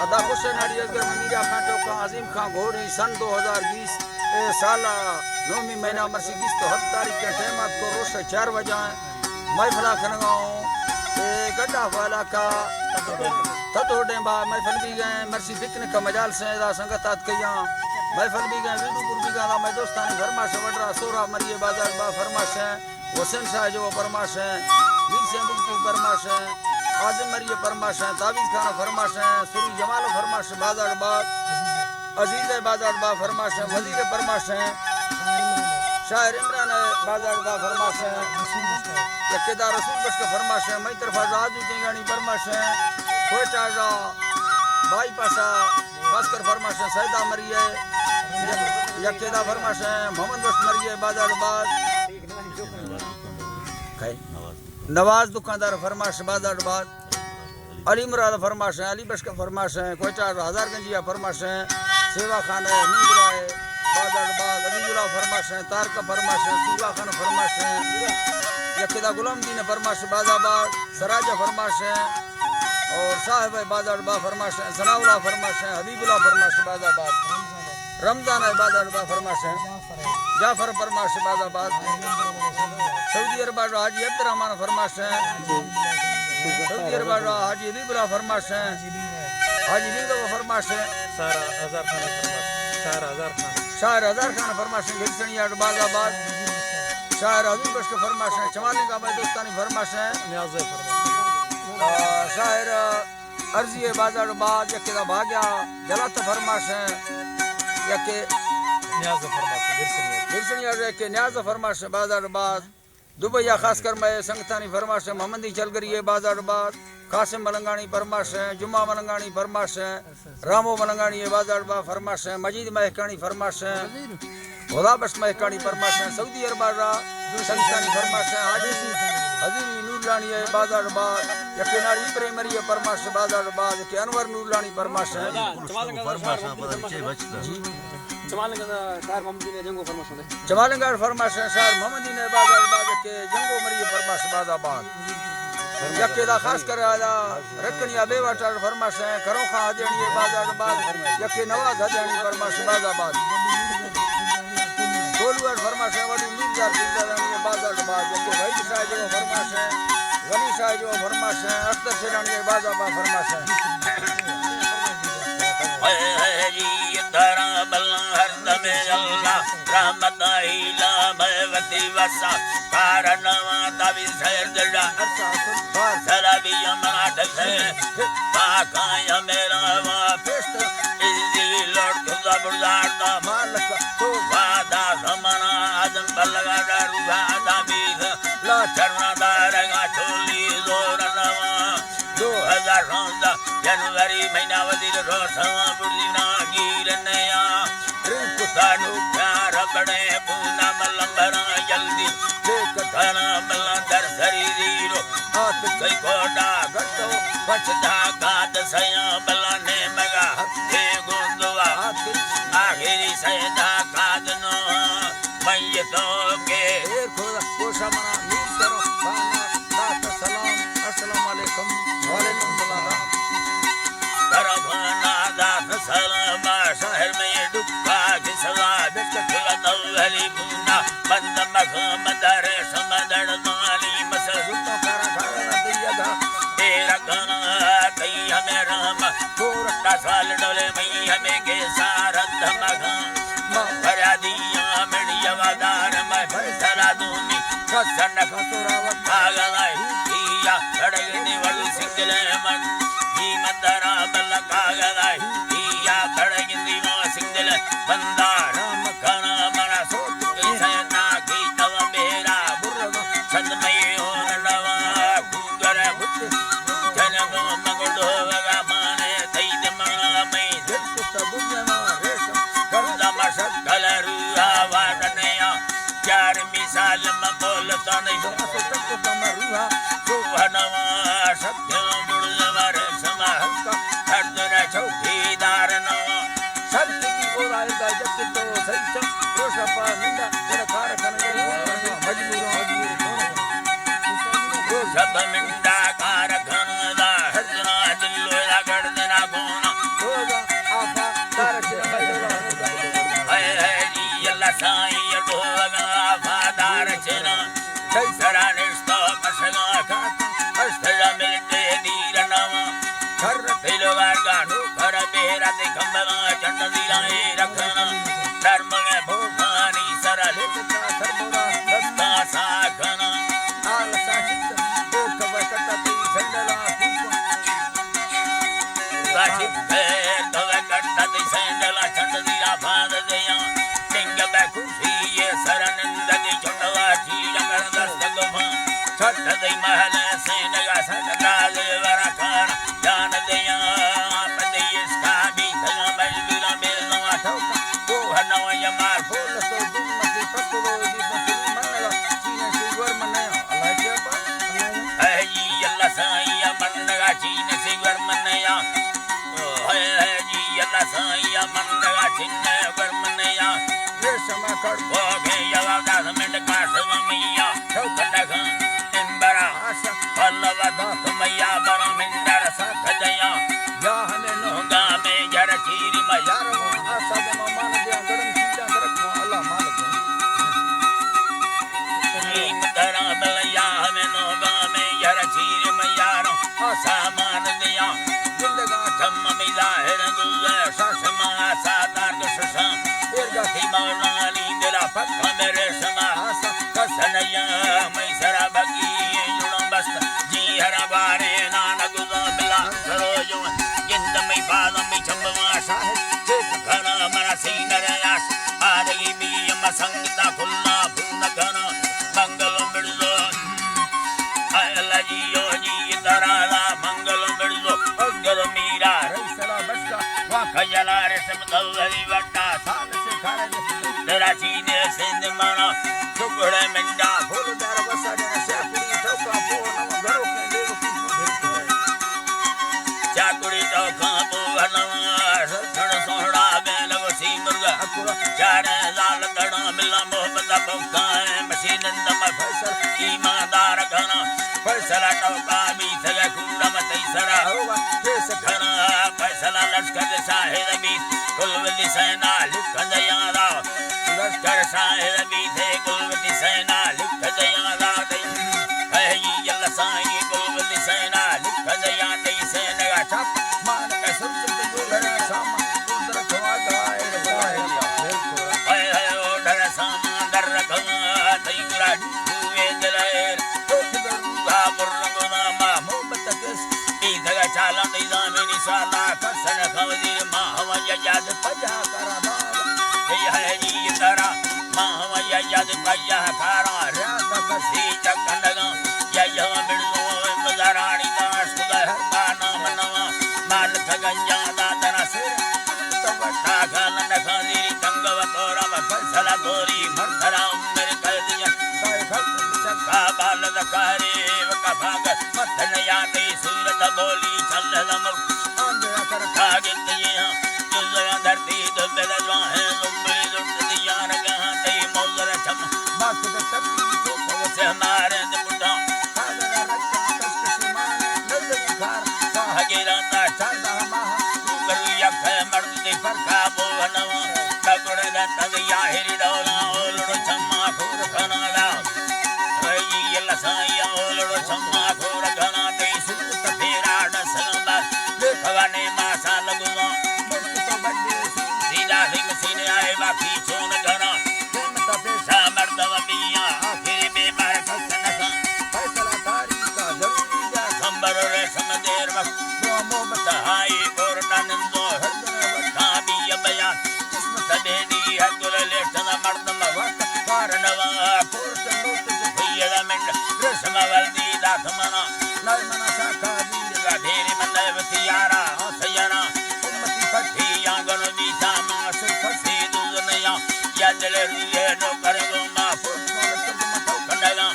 अदा हुसैन अली असगर मीरा खान टोका अजीम खान घोड़ी सन 2020 साल 9वीं महीना मरसी 20 तारीख के टाइमात को रोज 4 बजे महफिला खनगांव गड्ढा वाला का ततो डेंबा महफिल भी गए मरसी पिकनिक का मजाल से दा संगतात कया महफिल भी गए वीडूपुर भी गया मैं दोस्तानी फरमाश वडरा सोरा मरिए बाजार बा फरमाश हुसैन शाह जो फरमाश वीर से मुक्ति फरमाश आजम मरिए फरमाश तावीज खान फरमाश सुरी जमाल फरमाश बाजार बाग अजीज बाजार बा फरमाश वजीर फरमाश शायर इमरान बाजार बा फरमाश यकेदार रसूल बस का फरमाश मई तरफा राजू केगानी फरमाश कोटा जा भाई पासा खासकर फरमाश सैदा मरिए यकेदा फरमाश मोहम्मद बस मरिए बाजार बाग नवाज दुकानदार फरमाश बाजार बाग अली मुराद फरमाश अली बस का फरमाश कोटा हजारगंजिया फरमाश सेवा खान है नींदरा है बाजार बाग अजीजुल्लाह फरमाश तार का फरमाश सूबा खान फरमाश यकेदा गुलाम दीन फरमाश बाजाबाद सराजा फरमाश और साहिब बाजार बा फरमाश सनाउल्लाह फरमाश हबीबुल्लाह फरमाश बाजाबाद रमजान है बाजार बा फरमाश जाफर फरमाश बाजाबाद सऊदी अरब हाजी अब्दुर्रहमान फरमाश सऊदी अरब हाजी हबीबुल्लाह फरमाश हाजी लिंगो फरमाश सारा हजार खान फरमाश शायर हजार खान फरमाश गिरसनिया बाजाबाद शायर हबीब बश के फरमाश है चमाले का भाई दोस्तानी फरमाश है न्याज़ फरमाश शायर अर्जी बाजार बाद यके भाग्या जलात फरमाश है यके न्याज़ फरमाश गिरसनिया के न्याज फरमाश बाजार बाद दुबैया खासकर मैं संगतानी फरमाश है मोहम्मदी चलगरी बाजार बाद कासिम मलंगानी फरमाश है जुम्मा मलंगानी फरमाश है रामो मलंगानी बाजार बा फरमाश है मजीद महकानी फरमाश है खुदा बस महकानी फरमाश है सऊदी अरब संगतानी फरमाश है हजीरी नूरलानी बाजार बाद यकीनारी प्रेमरी फरमाश बाजार बाद के अनवर नूरलानी फरमाश है जमालंगार फरमाश है शायर मोहम्मदी ने बाजार बाद के जंगो मरी फरमाश बाजाबाद यकेदा खास कर आला रकनिया बेवाटार फरमाश है करो खा हजणी बाजार बाद यके नवाज हजणी फरमाश बाजाबाद गोलुआर फरमाश है वडी मीरजार बिरदानी बाजार बाद यके भाई शाह जो फरमाश है वली शाह जो फरमाश है अख्तर शेरानी बाजाबा फरमाश है रहमत इला भगवती वसा कारणवा तवि शहर जड़ा सराबी अमराठ से पाकाय मेरा वा फेस्ट इजी लॉर्ड खुदा बुरदार दा मालक तो वादा समाना आदम बलगा रुहा दाबी ला चरना दारगा चोली जोरनवा 2014 जनवरी महीना वजीर रोसवा बुरदीना गिरनया सानू प्यार बड़े पूना मलंबरा जल्दी देख थाना मलंदर शरीरो हाथ कई गोडा गटो बचदा गाद सया बलाने मगा हे गोंदवा आखिरी सैदा कादनो मैं तो के खुदा कोशमना मीर करो खाना दात सलाम अस्सलाम वालेकुम वालेकुम सलाम करवाना दात सलाम शहर में दुक्का की सवा बिस्कुट तवली बुना बंद मखमदर समदर माली मसरुतो कर दिया तेरा गाना कई हमें राम पूरा साल डोले मई हमें के सारा धमगा भरा दिया मेडिया वादार मैं फैसला दूंगी कसन खसुरा वकागलाई दिया खड़गनी वाली सिंगले मन ही मंदरा बल कागलाई दिया खड़गनी वो सिंगले बंदा राम खाना मरा सोच सैना की तव मेरा बुर्ग छंदमय हो नवा कुंगर बुत जनगो मगडो वगा माने तैद मना मैं दिल बुझना रेशम गर्दा मशकल रुआ वाडनया चार मिसाल मबोल तने तक कमरुआ सुवनवा सत्य बुलवर समाहक हरदर चौकीदार न सत्य की ओराय का जब तो सच रोशपा निंदा सरकार कनगरी मजबूर रोशप मिंदा कार घनदा हजना दिल्लो लागड़ देना गोना घर पिलवार गाड़ो घर बेरा दे खंबला चंड दिलाए रखना धर्म के भूखानी सरल का सरबोरा दस्ता साखना आल साचित एक वकत ती संडला गाशित फेर तवे कट्टा ती संडला चंड दिला भाद गया सिंग बैकुशी ये सरनंद दी चंडवा जी जंगल दस्तक भा छठ दी महल सेनगा सटकाल वरखान जान दिया पति इसका भी थला मजबूरा मेलवा ठोका को हनव यमार फूल तो दुमति पकड़ो दी पसरी मनला चीने सिवर मनया अल्लाह के पा है जी अल्लाह साईया मनगा चीने सिवर मनया है जी अल्लाह साईया मनगा चीने सिवर मनया रेशम कड़को के यवा दास मिंड काट मिया ठोका डगा इंबरा आशा पल्लव दास मैया बरा मिंडर साथ दया या हमें नोगा में जर चीरी मयार आशा दे मान दे गड़म सीधा रखो अल्लाह मालिक नीम दरा बलया हमें नोगा में जर चीरी मयार आशा मान दिया जिंदगा जम में जाहिर गुज़े ससमा सादार गससा इरगा की मौलानी दिला पक्का मेरे समा आशा कसनया मैं सरा बगी जुड़ो बस्त जी हरा बारे नाना गुज़ो बिला सरोजो जिंद में बाज़ में चंबवा शाहिद चेत घना मरा सीनर याश आरगी भी मसंगता खुल्ला भून घना मंगल मिर्जो आयला जियो जी दराला मंगल मिर्जो अगर मीरा रईसला बस्ता वाखयला रेशम दलरी वट्टा साल से खारे तेरा चीने सिंध माना टुकड़े मिंडा फूल दर बसा देना चाकुड़ी टोका पो नम घरों के देव चाकुड़ी टोका पो नम सजण सोहड़ा बेल वसी मुर्गा अकुरा चारे लाल दड़ा मिला मोहब्बत बौका मशीन दम फैसल ईमानदार घना फैसला टोका भी सगा कूड़ा मत सरा होगा केस घना फैसला लश्कर शाहिद भी कुलवती सेना लिख दयारा लश्कर शाहिद भी थे कुलवती सेना लिख दयारा है ये अल्लाह साईं कुलवती सेना लिख दया दे सेना का छाप मान के सुरत गुलरा सामा उधर खवा गायर बाहर है ओडर सामा दर खवा तई गुरा हुए दले तो दरुगा बुरगुना मा मोहब्बत केस इधर चाला निजामी निशाला कसन खवजीर मा हवा यजाद पजा करा बाबा है जी तरा मा हवा यजाद पजा करा रात कसी चकनगा या मिर्जो मजारानी दास खुदा का नाम नवा मान थगंजा दादना से तबटा खान नखानी तंगव तोरा फसला गोरी मरधरा उमर कर दिया काय खत चक्का बाल दकारे वका भाग मथन याते सूरत बोली चल दम आंधरा कर खागे दिया जुजया धरती दुबे दवाहे लुम्बी लुट दिया रगा ते मौजर छम बात तक तो से हमारे दुटा खागरा रखा कष्ट से माने नजर खार साहगिरा ता चांदा महा करू यख मर्द दे फरका बोवनवा तगड़ दत याहिरी डोला ओलड़ो छम्मा खोर खनाला रई यल्ला साया ओलड़ो छम्मा खोर खना दे सुत फेरा डसलंदा देखवाने मासा लगुवा मुक्त तो बड्डे सीधा हिम सीने आए बाकी सोन घना हिम्मत पेशा मर्दव बिया आखिर बेमार खसनसा फैसला तारीख का जरूरी जा संबर रे समदेर वक्त मोहब्बत हाई पोरटानंदो हरदन वटा बिया बयान किस्मत बेदी हदुल लेटन मर्दम वक्त कारणवा पोरटन नोट भैया मिंड रेशम वल्दी दाथमना नरमना साका बीरा ढेरी मंदवती यारा सयना उम्मती पठी आंगन बीता मास फसी दुनिया यादल रिए नो करेगो मा फुटबॉल तुम तो कंडला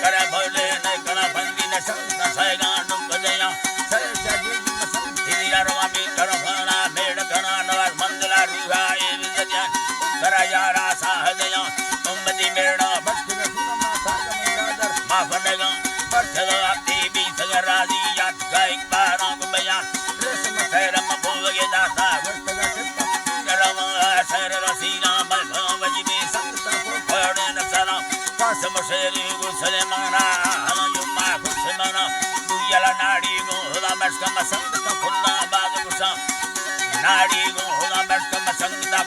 करे भले न गणा बंदी न संत सैगा नुक दया सय जगी मसन दिया रवा मी करफना मेड गणा नवर मंदला रुहाए विजया करा यारा साहदया उम्मती मेड़ा बख्श सुना मा सागा मेरादर मा फडगा परचला आती भी सगरादी याद का एक बार आंग बयान रेशम खैरम भोगे दाता वस्तगा चित्ता करवा सर रसीना मलखा वजबे संगता को फड़े न सला पास मशेरी गुसले माना हला युमा खुश मना दुयला नाड़ी गो मस्क मसंग का खुला बाग गुसा नाड़ी गो होला मस्क मसंग दा